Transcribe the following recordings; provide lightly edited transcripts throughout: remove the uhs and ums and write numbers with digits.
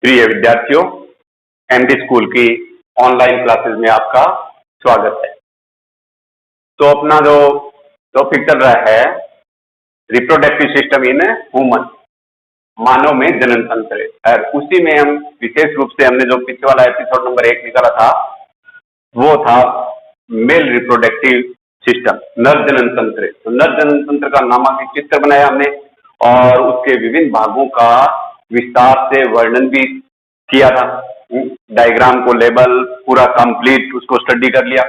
प्रिय विद्यार्थियों, MD school की ऑनलाइन क्लासेस में आपका स्वागत है। तो अपना जो टॉपिक चल रहा है रिप्रोडक्टिव सिस्टम इन ह्यूमन, मानव में जनन तंत्र, और उसी में हम विशेष रूप से हमने जो पिछले वाला एपिसोड नंबर 1 निकाला था वो था मेल रिप्रोडक्टिव सिस्टम, नर जनन तंत्र। तो नर जनन तंत्र का नामांकित चित्र बनाया हमने और उसके विभिन्न भागों का विस्तार से वर्णन भी किया था। डायग्राम को लेबल पूरा कंप्लीट उसको स्टडी कर लिया।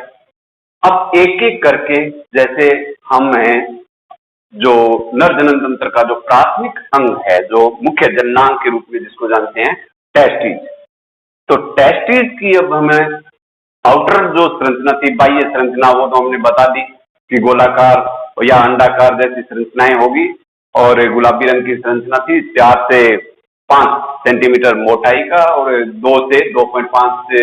अब एक एक करके जैसे हम हैं जो नर जनन तंत्र का जो प्राथमिक अंग है, जो मुख्य जननांग के रूप में जिसको जानते हैं टेस्टिस, तो टेस्टिस की अब हमें आउटर जो संरचना थी, बाह्य संरचना, वो तो हमने बता दी कि गोलाकार या अंडाकार जैसी संरचनाएं होगी और गुलाबी रंग की संरचना थी, 4 से 5 सेंटीमीटर मोटाई का और 2 से 2.5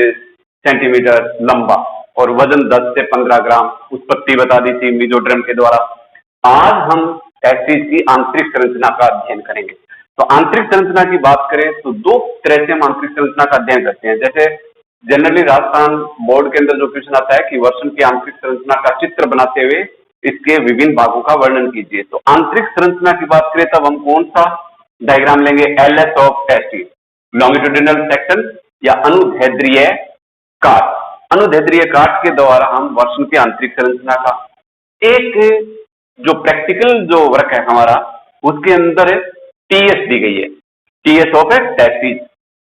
सेंटीमीटर लंबा, और वजन 10 से 15 ग्राम। उत्पत्ति बता दी थी मीजोड्रम के द्वारा। आज हम टेस्टिस की आंतरिक संरचना का अध्ययन करेंगे। तो आंतरिक संरचना की बात करें तो दो तरह से हम आंतरिक संरचना का अध्ययन करते हैं। जैसे जनरली राजस्थान बोर्ड के अंदर जो क्वेश्चन आता है कि वर्षन की आंतरिक संरचना का चित्र बनाते हुए इसके विभिन्न भागों का वर्णन कीजिए। तो आंतरिक संरचना की बात करें तब हम कौन सा डायग्राम लेंगे? LS of testis, longitudinal section या अनुदैर्ध्य काट। अनुदैर्ध्य काट के द्वारा हम वर्षन की आंतरिक संरचना का एक जो प्रैक्टिकल जो वर्क है हमारा, उसके अंदर टीएस दी गई है, टीएस ऑफ ए टेस्टिस,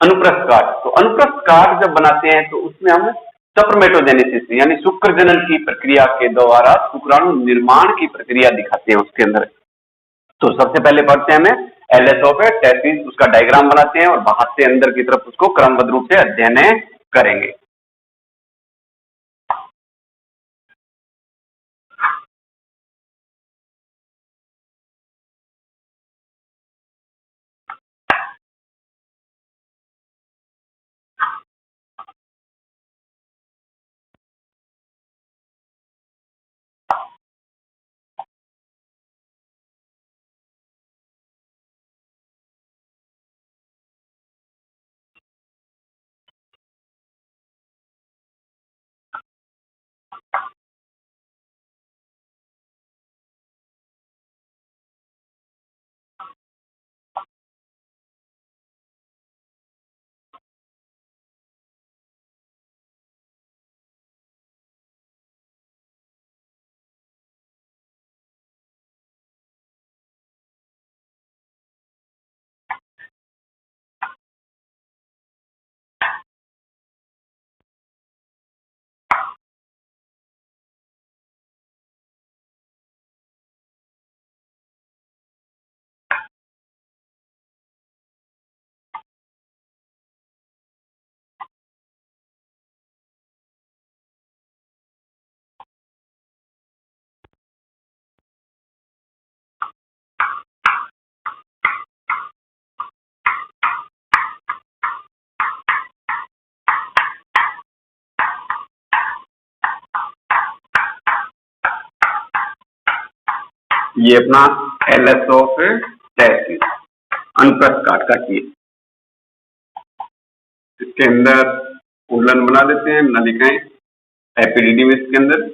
अनुप्रस्थ काट। तो अनुप्रस्थ काट जब बनाते हैं तो उसमें हम सप्रमेटोजेनेसिस यानी शुक्र जनन की प्रक्रिया के द्वारा शुक्राणु निर्माण की प्रक्रिया दिखाते हैं उसके अंदर। तो सबसे पहले पढ़ते हैं हमें एलएस ऑफ ए टेस्टिस, उसका डायग्राम बनाते हैं और बाहर से अंदर की तरफ उसको क्रमबद्ध रूप से अध्ययन करेंगे। ये अपना एलएस ऑफ टेस्टिस, अनुप्रस्थ काट का किए। इसके अंदर उलन बना देते हैं, नलिकाएं एपिडिडिमिस इसके अंदर।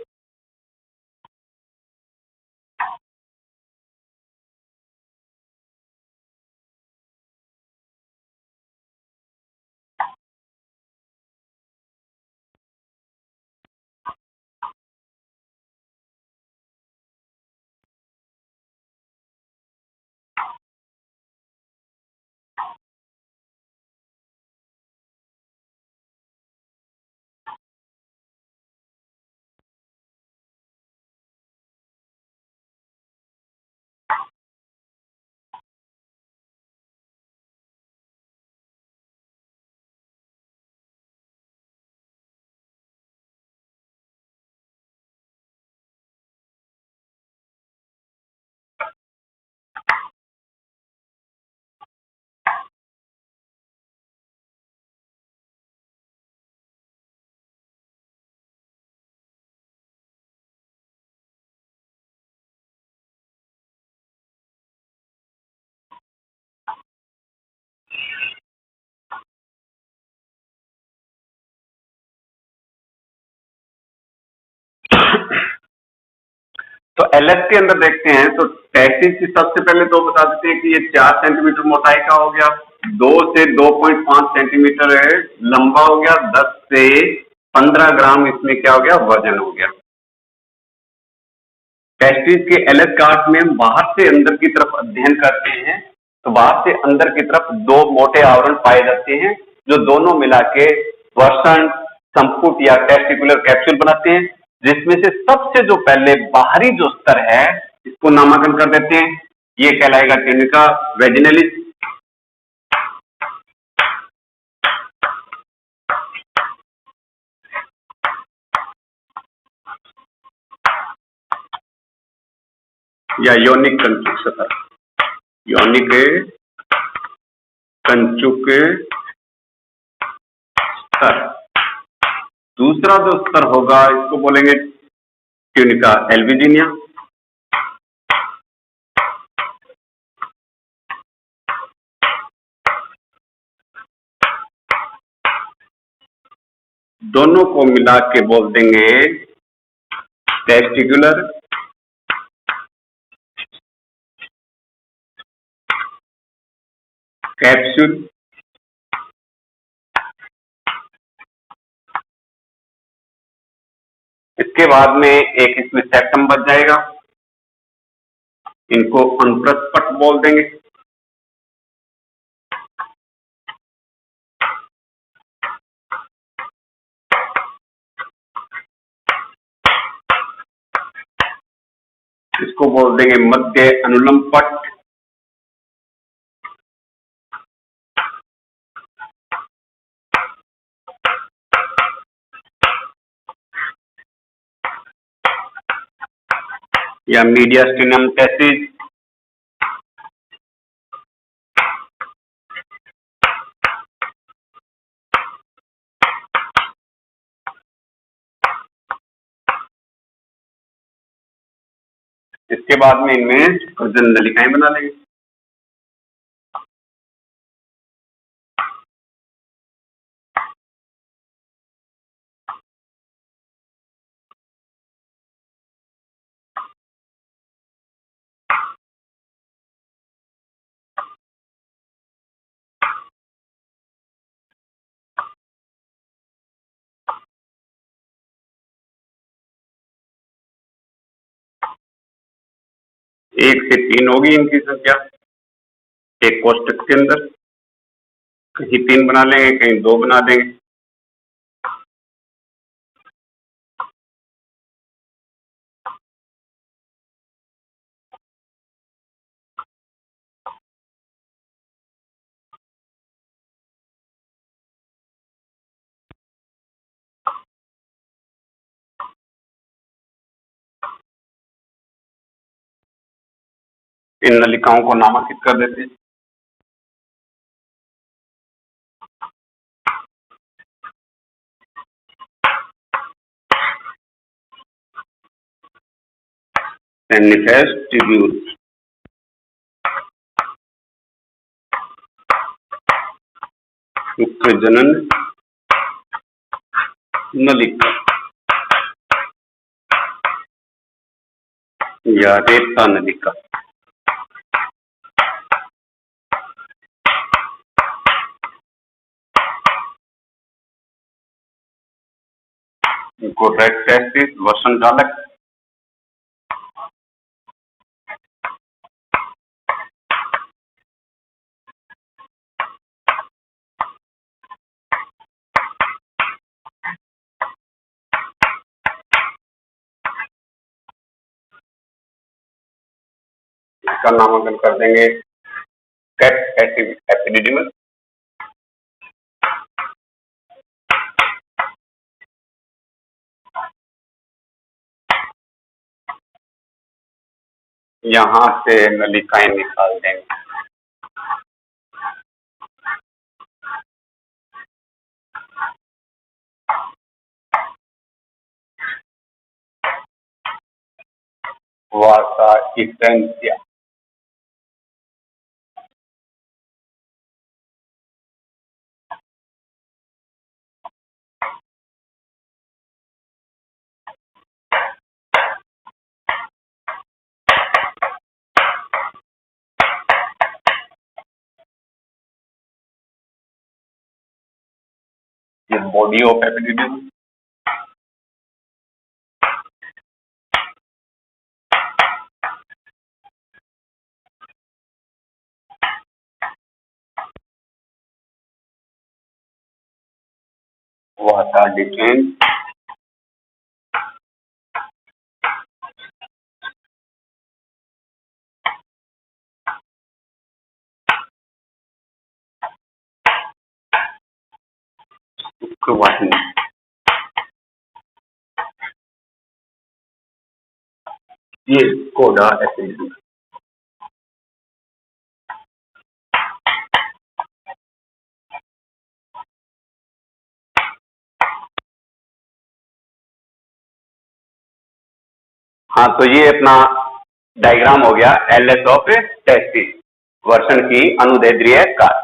तो एलएस के अंदर देखते हैं तो टेस्टिस की सबसे पहले तो बता देते हैं कि ये 4 सेंटीमीटर मोटाई का हो गया, 2 से 2.5 सेंटीमीटर लंबा हो गया, 10 से 15 ग्राम इसमें क्या हो गया, वजन हो गया। टेस्टिस के एलएस कार्ड में हम बाहर से अंदर की तरफ अध्ययन करते हैं तो बाहर से अंदर की तरफ 2 मोटे आवरण पाए जाते हैं जो दोनों मिला के वसन, संपुट या टेस्टिकुलर कैप्सूल बनाते हैं, जिसमें से सबसे जो पहले बाहरी जो स्तर है इसको नामांकन कर देते हैं, ये कहलाएगा ट्यूनिका वेजिनलिस। या यौनिक कंचुक सतह, यौनिक कंचुक स्तर। दूसरा जो स्तर होगा इसको बोलेंगे ट्यूनिका एल्विजिनिया। दोनों को मिला के बोल देंगे टेस्टिकुलर कैप्सूल। इसके बाद में एक इसमें सेप्टम बच जाएगा, इनको अनुप्रस्थ बोल देंगे। इसको बोल देंगे मध्य अनुलंब पट। या मीडियास्टिनम टेसिस। इसके बाद में इनमें प्रजनन नलिकाएं बना लेंगे। एक से 3 होगी इनकी संख्या एक कोष्टक के अंदर, कहीं 3 बना लेंगे, कहीं 2 बना देंगे। इन नलिकाओं को नामांकित कर देते हैं। Manifest ट्यूब्यूल, प्रजनन नलिका या रेपता नलिका। इनको रेड टेस्टिस, वसन जालक। इसका नामांकन कर देंगे कैट एपिडिडिमस। यहां से नलिकाएं निकाल देंगे। वासा इसेंसिया। body of epithelium. What are different? शुक्रवाहिनी, ये कोडा epithelium. हाँ, तो ये अपना डायग्राम हो गया एलएस ऑफ टेस्टिस, वर्षण की अनुदैर्ध्य काट.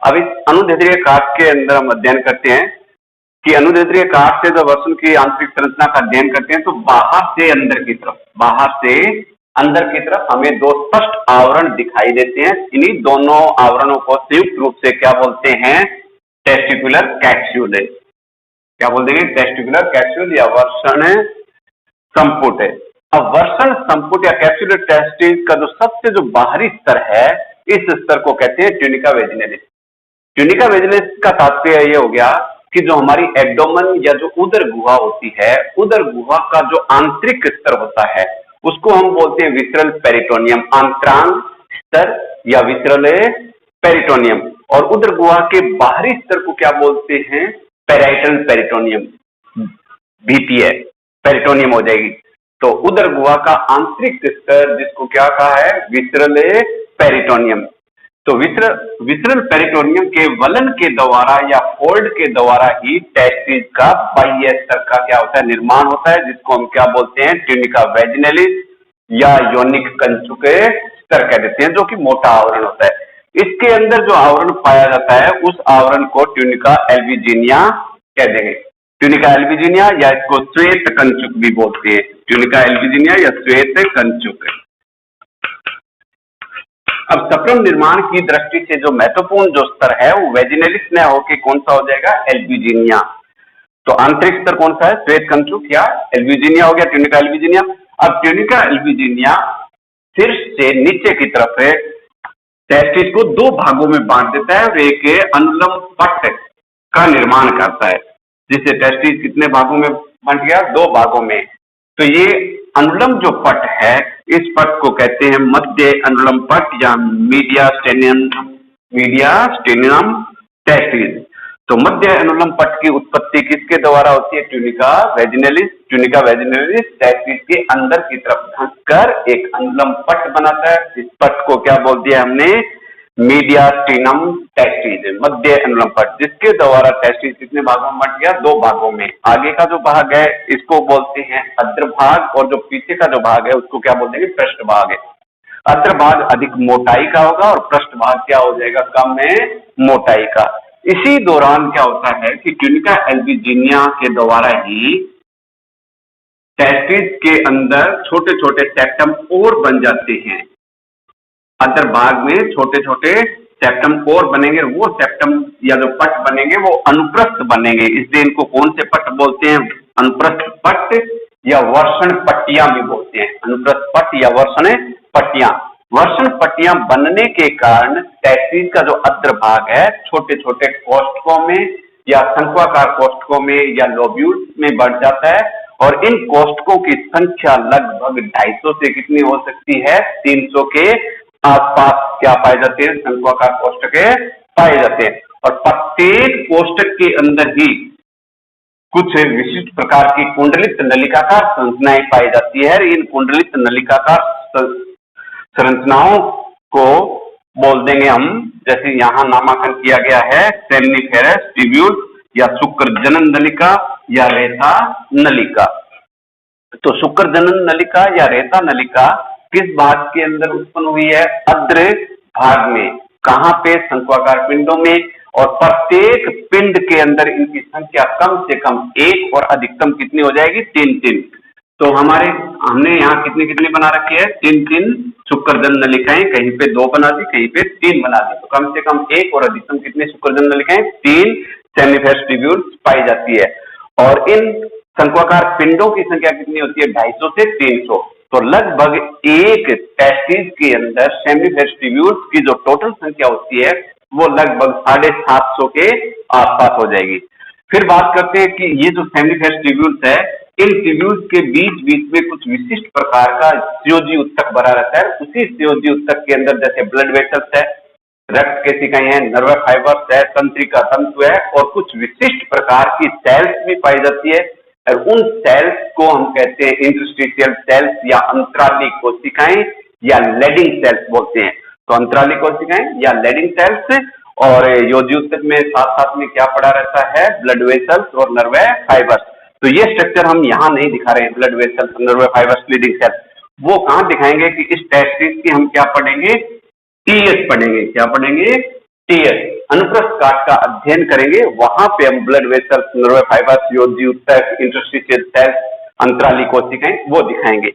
अब इस अनुदैर्ध्य काट के अंदर हम अध्ययन करते हैं कि अनुदैर्ध्य काट से जब वर्षण की आंतरिक संरचना का अध्ययन करते हैं तो बाहर से अंदर की तरफ हमें दो स्पष्ट आवरण दिखाई देते हैं. इन्हीं दोनों आवरणों को संयुक्त रूप से क्या बोलते हैं? Testicular capsule. क्या बोल देंगे? टेस्टिकुलर कैप्सूल या वर्षण संपुट है. अब वर्षण संपुट या कैप्सुलर टेस्टिस का जो बाहरी स्तर है, इस स्तर को कहते हैं ट्यूनिका वेजिनलिस. ट्यूनिका वेजिनलिस का तात्पर्य ये हो गया कि जो हमारी एब्डोमेन या जो उदर गुहा होती है, उदर गुहा का जो आंतरिक स्तर होता है उसको हम बोलते हैं विसरल पेरिटोनियम, आंतरांग स्तर या विसरल पेरिटोनियम. और उदर गुहा के बाहरी स्तर को क्या बोलते हैं? पेराइटल पेरिटोनियम, बीपीए पेरिटोनियम हो जाएगी. तो उदर गुहा का आंतरिक स्तर जिसको क्या कहा है? Visceral peritoneum. तो विसरल पेरिटोनियम के वलन के द्वारा या फोल्ड के द्वारा ही टेस्टिस का बाह्य स्तर का क्या होता है? निर्माण होता है, जिसको हम क्या बोलते हैं? ट्यूनिका वेजिनलिस या योनिक कंचुक स्तर कह देते हैं, जो कि मोटा आवरण होता है. इसके अंदर जो आवरण पाया जाता है उस आवरण को ट्यूनिका एल्बुजिनिया कह देंगे. ट्यूनिका एल्बुजिनिया या इसको श्वेत कंचुक भी बोलते हैं. ट्यूनिका एल्बुजिनिया या श्वेत कंचुक. अब सप्रम निर्माण की दृष्टि से जो महत्वपूर्ण जो स्तर है वो वेजिनलिस में होके कौन सा हो जाएगा? एल्बुजिनिया. तो आंतरिक स्तर कौन सा है? श्वेत कंचुक या एल्बुजिनिया हो गया, ट्यूनिका एल्बुजिनिया. अब ट्यूनिका एल्बुजिनिया शीर्ष से नीचे की तरफ है टेस्टिस को दो भागों में बांट देता है और एक अनुलम पट्ट का निर्माण करता है, जिससे टेस्टिस कितने भागों में बंट गया? दो भागों में. तो ये अनुलम जो पट है, इस पट को कहते हैं मध्य अनुलम पट या मीडिया स्टेनियम टेस्टिस. तो मध्य अनुलम पट की उत्पत्ति किसके द्वारा होती है? ट्यूनिका वेजिनलिस. ट्यूनिका वेजिनलिस टेस्टिस के अंदर की तरफ धंसकर एक अनुलम पट बनाता है. इस पट को क्या बोल दिया हमने? मीडियास्टिनम टेस्टिस, मध्य अनुलम पट, जिसके द्वारा टेस्टिस कितने भागों में बंट गया? दो भागों में. आगे का जो भाग है इसको बोलते हैं अग्रभाग और जो पीछे का जो भाग है उसको क्या बोल देंगे? पृष्ठभाग. अग्रभाग अधिक मोटाई का होगा और पृष्ठभाग क्या हो जाएगा? कम में मोटाई का. इसी दौरान क्या होता है कि ट्यूनिका एल्बुजिनिया के द्वारा ही टेस्टिस के अंदर छोटे छोटे सेप्टम और बन जाते हैं. अंतर भाग में छोटे छोटे सेप्टम और बनेंगे. वो सेप्टम या जो पट बनेंगे वो अनुप्रस्थ बनेंगे, इसलिए इनको कौन से पट बोलते हैं? अनुप्रस्थ पट या वर्षण पट्टियां भी बोलते हैं. अनुप्रस्थ पट या वर्षण पट्टियां. वर्षण पट्टियां बनने के कारण टेस्टिस का जो अग्र भाग है छोटे छोटे कोष्ठकों में या शंक्वाकार कोष्ठकों में या लोब्यूल में बढ़ जाता है. और इन कोष्ठकों की संख्या लगभग 250 से कितनी हो सकती है? 300 के आसपास क्या पाए जाते हैं? शंक्वाकार कोष्ठक पाए जाते हैं. और प्रत्येक कोष्ठक के अंदर ही कुछ विशिष्ट प्रकार की कुंडलित नलिकाकार संरचनाएं पाई जाती है. इन कुंडलित नलिकाकार संरचनाओं को बोल देंगे हम, जैसे यहाँ नामांकन किया गया है, सेमनीफेरस ट्यूब्यूल या शुक्र जनन नलिका या रेता नलिका. तो शुक्र जनन नलिका या रेता नलिका किस भाग के अंदर उत्पन्न हुई है? अग्र भाग में. कहां पे? शंक्वाकार पिंडों में. और प्रत्येक पिंड के अंदर इनकी संख्या कम से कम एक और अधिकतम कितनी हो जाएगी? 3-3. तो हमने यहाँ कितनी कितनी बना रखी है? 3-3 शुक्रजन नलिकाएं. कहीं पे 2 बना दी, कहीं पे 3 बना दी. तो कम से कम एक और अधिकतम कितनी शुक्रजन नलिकाएं? 3. सेमिनिफेरस ट्यूब्यूल्स पाई जाती है। और इन शंक्वाकार पिंडों की संख्या कितनी होती है? 250 से 300। तो लगभग एक टेस्टिस के अंदर सेमिनिफेरस ट्यूब्यूल्स की जो टोटल संख्या होती है वो लगभग 750 के आसपास हो जाएगी। फिर बात करते हैं कि ये जो सेमिनिफेरस ट्यूब्यूल्स है, इन ट्यूब्यूल्स के बीच बीच में कुछ विशिष्ट प्रकार का सीओजी उत्तक भरा रहता है। उसी सीओजी उत्तक के अंदर जैसे ब्लड वेसल्स है, रक्त केशिकाएं हैं, नर्व फाइबर्स है, तंत्रिका तंतु है और कुछ विशिष्ट प्रकार की सेल्स भी पाई जाती है। और उन सेल्स को हम कहते हैं इंटरस्टिशियल सेल्स या अंतराली कोशिकाएं या लेडिंग सेल्स बोलते हैं। तो अंतराली कोशिकाएं या लेडिंग सेल्स और योजी उत्तक में साथ साथ में क्या पड़ा रहता है? ब्लड वेसल्स और नर्व फाइबर्स। तो ये स्ट्रक्चर हम यहाँ नहीं दिखा रहे हैं, blood vessels, nerve fibres, leading cells. वो कहाँ दिखाएंगे कि इस टेस्टिस की हम क्या पढ़ेंगे? टीएस पढ़ेंगे। क्या पढ़ेंगे? टीएस, अनुप्रस्थ काट का अध्ययन करेंगे। वहां पे हम ब्लड वेसल्स, नर्व फाइबर्स, योजी उत्तक, इंटरस्टिशियल सेल्स, अंतराली कोशिकाएं वो दिखाएंगे।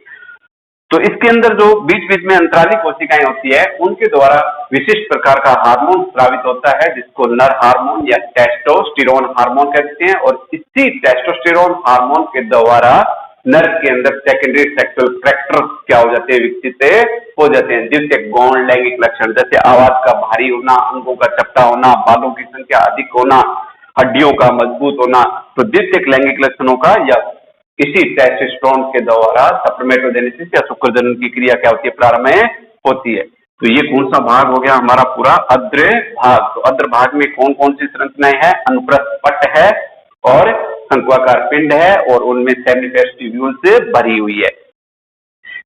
तो इसके अंदर जो बीच बीच में अंतराली कोशिकाएं होती है उनके द्वारा विशिष्ट प्रकार का हार्मोन स्रावित होता है जिसको नर हार्मोन या टेस्टोस्टेरोन हार्मोन कहते हैं। और इसी टेस्टोस्टेरोन हार्मोन के द्वारा नर के अंदर सेकेंडरी सेक्सुअल कैरेक्टर क्या हो जाते हैं? विकसित हो जाते हैं, जिससे गौण लैंगिक लक्षण जैसे आवाज का भारी होना, अंगों का चपटा होना, बालों की संख्या अधिक होना, हड्डियों का मजबूत होना। तो द्वितीयक लैंगिक लक्षणों का या इसी टेस्टोस्टेरोन के द्वारा स्पर्मेटोजेनेसिस या शुक्रजनन की क्रिया क्या होती है? प्रारंभ में होती है। तो ये कौन सा भाग हो गया हमारा? पूरा अद्र भाग। तो अद्र भाग में कौन कौन सी संरचनाएं हैं? अनुप्रस्थ पट है और शंक्वाकार पिंड है और उनमें सेमिनिफेरस ट्यूब्यूल से भरी हुई है।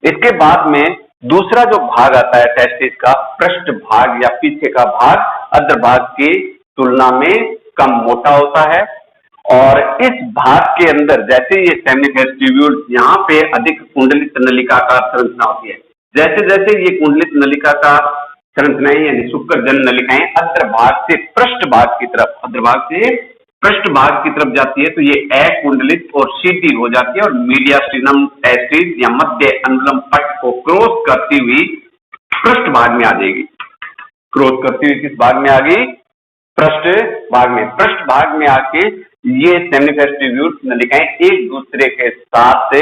इसके बाद में दूसरा जो भाग आता है टेस्टिस का, पृष्ठ भाग या पीछे का भाग, अद्र भाग की तुलना में कम मोटा होता है। और इस भाग के अंदर जैसे ये सेमिनिफेरस ट्यूब्यूल, यहाँ पे अधिक कुंडलित नलिकाकार संरचना होती है। जैसे जैसे ये कुंडलित नलिकाकार संरचनाएं यानी शुक्रजन नलिकाएं अद्र भाग से पृष्ठ भाग की तरफ, अद्र भाग से पृष्ठ भाग की तरफ जाती है तो ये अकुंडलित और सीधी हो जाती है और मीडियास्टिनम टेस्टिस या मध्य अनुलम पट को क्रॉस करती हुई पृष्ठ भाग में आ जाएगी। क्रॉस करती हुई किस भाग में आ गई? पृष्ठ भाग में। पृष्ठ भाग में आके ये सेमिनिफेरस ट्यूब्यूल नलिकाएं एक दूसरे के साथ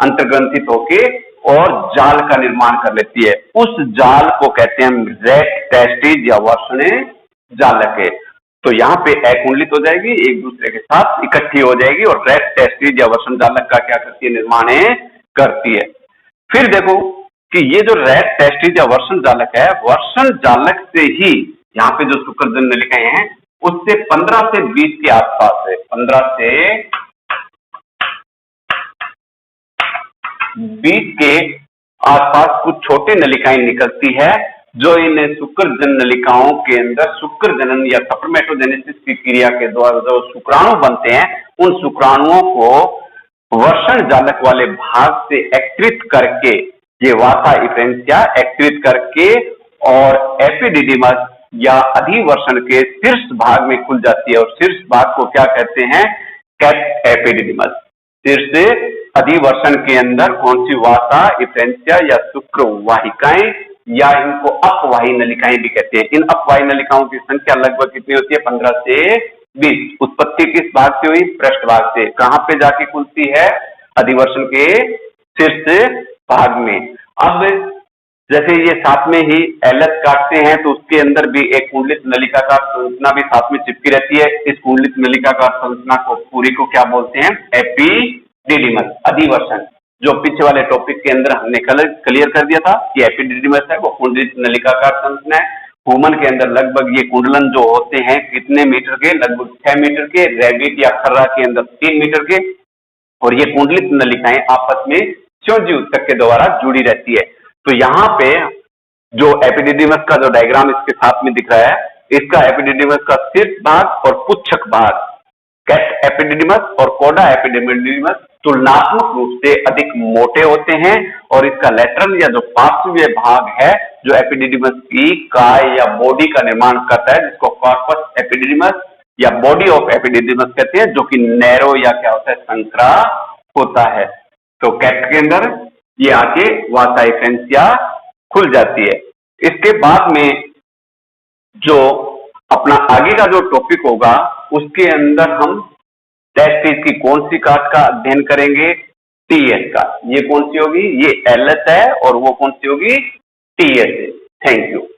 अंतर्ग्रंथित होके और जाल का निर्माण कर लेती है। उस जाल को कहते हैं रेट टेस्टिस या वर्षण जालक है। तो यहाँ पे अकुंडलित हो जाएगी, एक दूसरे के साथ इकट्ठी हो जाएगी और रेट टेस्टिस या वर्षण जालक का क्या करती है? निर्माण करती है। फिर देखो कि ये जो रेट टेस्टिस या वर्षण जालक है, वर्षण जालक से ही यहाँ पे जो शुक्रजन नलिकाएं हैं उससे 15 से 20 के आसपास है, 15 से 20 के आसपास कुछ छोटे नलिकाएं निकलती है जो इन शुक्रजन नलिकाओं के अंदर शुक्र जनन या स्पर्मेटोजेनेसिस की क्रिया के द्वारा जो शुक्राणु बनते हैं उन शुक्राणुओं को वर्षण जालक वाले भाग से एक्सक्रीट करके, ये वासा इफ्रेंसिया एक्सक्रीट करके और एपिडिडिमस या अधिवर्षण के शीर्ष भाग में खुल जाती है। और शीर्ष भाग को क्या कहते हैं? कैट एपिडिडिमस। शीर्ष अधिवर्षण के अंदर कौन सी वासा इफ्रेंसिया या शुक्र वाहिकाएं या इनको अपवाही नलिकाएं भी कहते हैं। इन अपवाही नलिकाओं की संख्या लगभग कितनी होती है? 15 से 20। उत्पत्ति किस भाग से हुई? पृष्ठ भाग से। कहां पे जाके खुलती है? अधिवर्षण के शीर्ष भाग में। अब जैसे ये साथ में ही एलएस काटते हैं तो उसके अंदर भी एक कुंडलित नलिकाकार संरचना भी साथ में चिपकी रहती है। इस कुंडलित नलिकाकार संरचना को पूरी को क्या बोलते हैं? एपिडिडिमस, अधिवर्षण। जो पीछे वाले टॉपिक के अंदर हमने क्लियर कर दिया था कि एपिडिडिमस है वो कुंडलित नलिकाकार संरचना है। ह्यूमन के अंदर लगभग ये कुंडलन जो होते हैं कितने मीटर के? लगभग 6 मीटर के। रैबिट या खर्रा के अंदर 3 मीटर के। और ये कुंडलित नलिकाएं आपस में स्योजी उत्तक के द्वारा जुड़ी रहती है। तो यहाँ पे जो एपिडिडिमस का जो डायग्राम इसके साथ में दिख रहा है, इसका एपिडिडिमस का शीर्ष भाग और पुच्छक भाग कैट एपिडिडिमस और कोडा एपिडिडिमस तुलनात्मक रूप से अधिक मोटे होते हैं और इसका लेटरल या जो पार्श्वीय भाग है जो एपिडिडिमस की काय या बॉडी का निर्माण करता है जिसको कॉर्पस एपिडिडिमस या बॉडी ऑफ एपिडिडिमस कहते हैं, जो कि नैरो या क्या होता है? संकरा होता है। तो कैट के अंदर ये आके वासा इफ्रेंसिया खुल जाती है। इसके बाद में जो अपना आगे का जो टॉपिक होगा उसके अंदर हम टेस्टिस की कौन सी कास्ट का अध्ययन करेंगे? टीएस का। ये कौन सी होगी? ये एलएस है और वो कौन सी होगी? टीएस है। Thank you.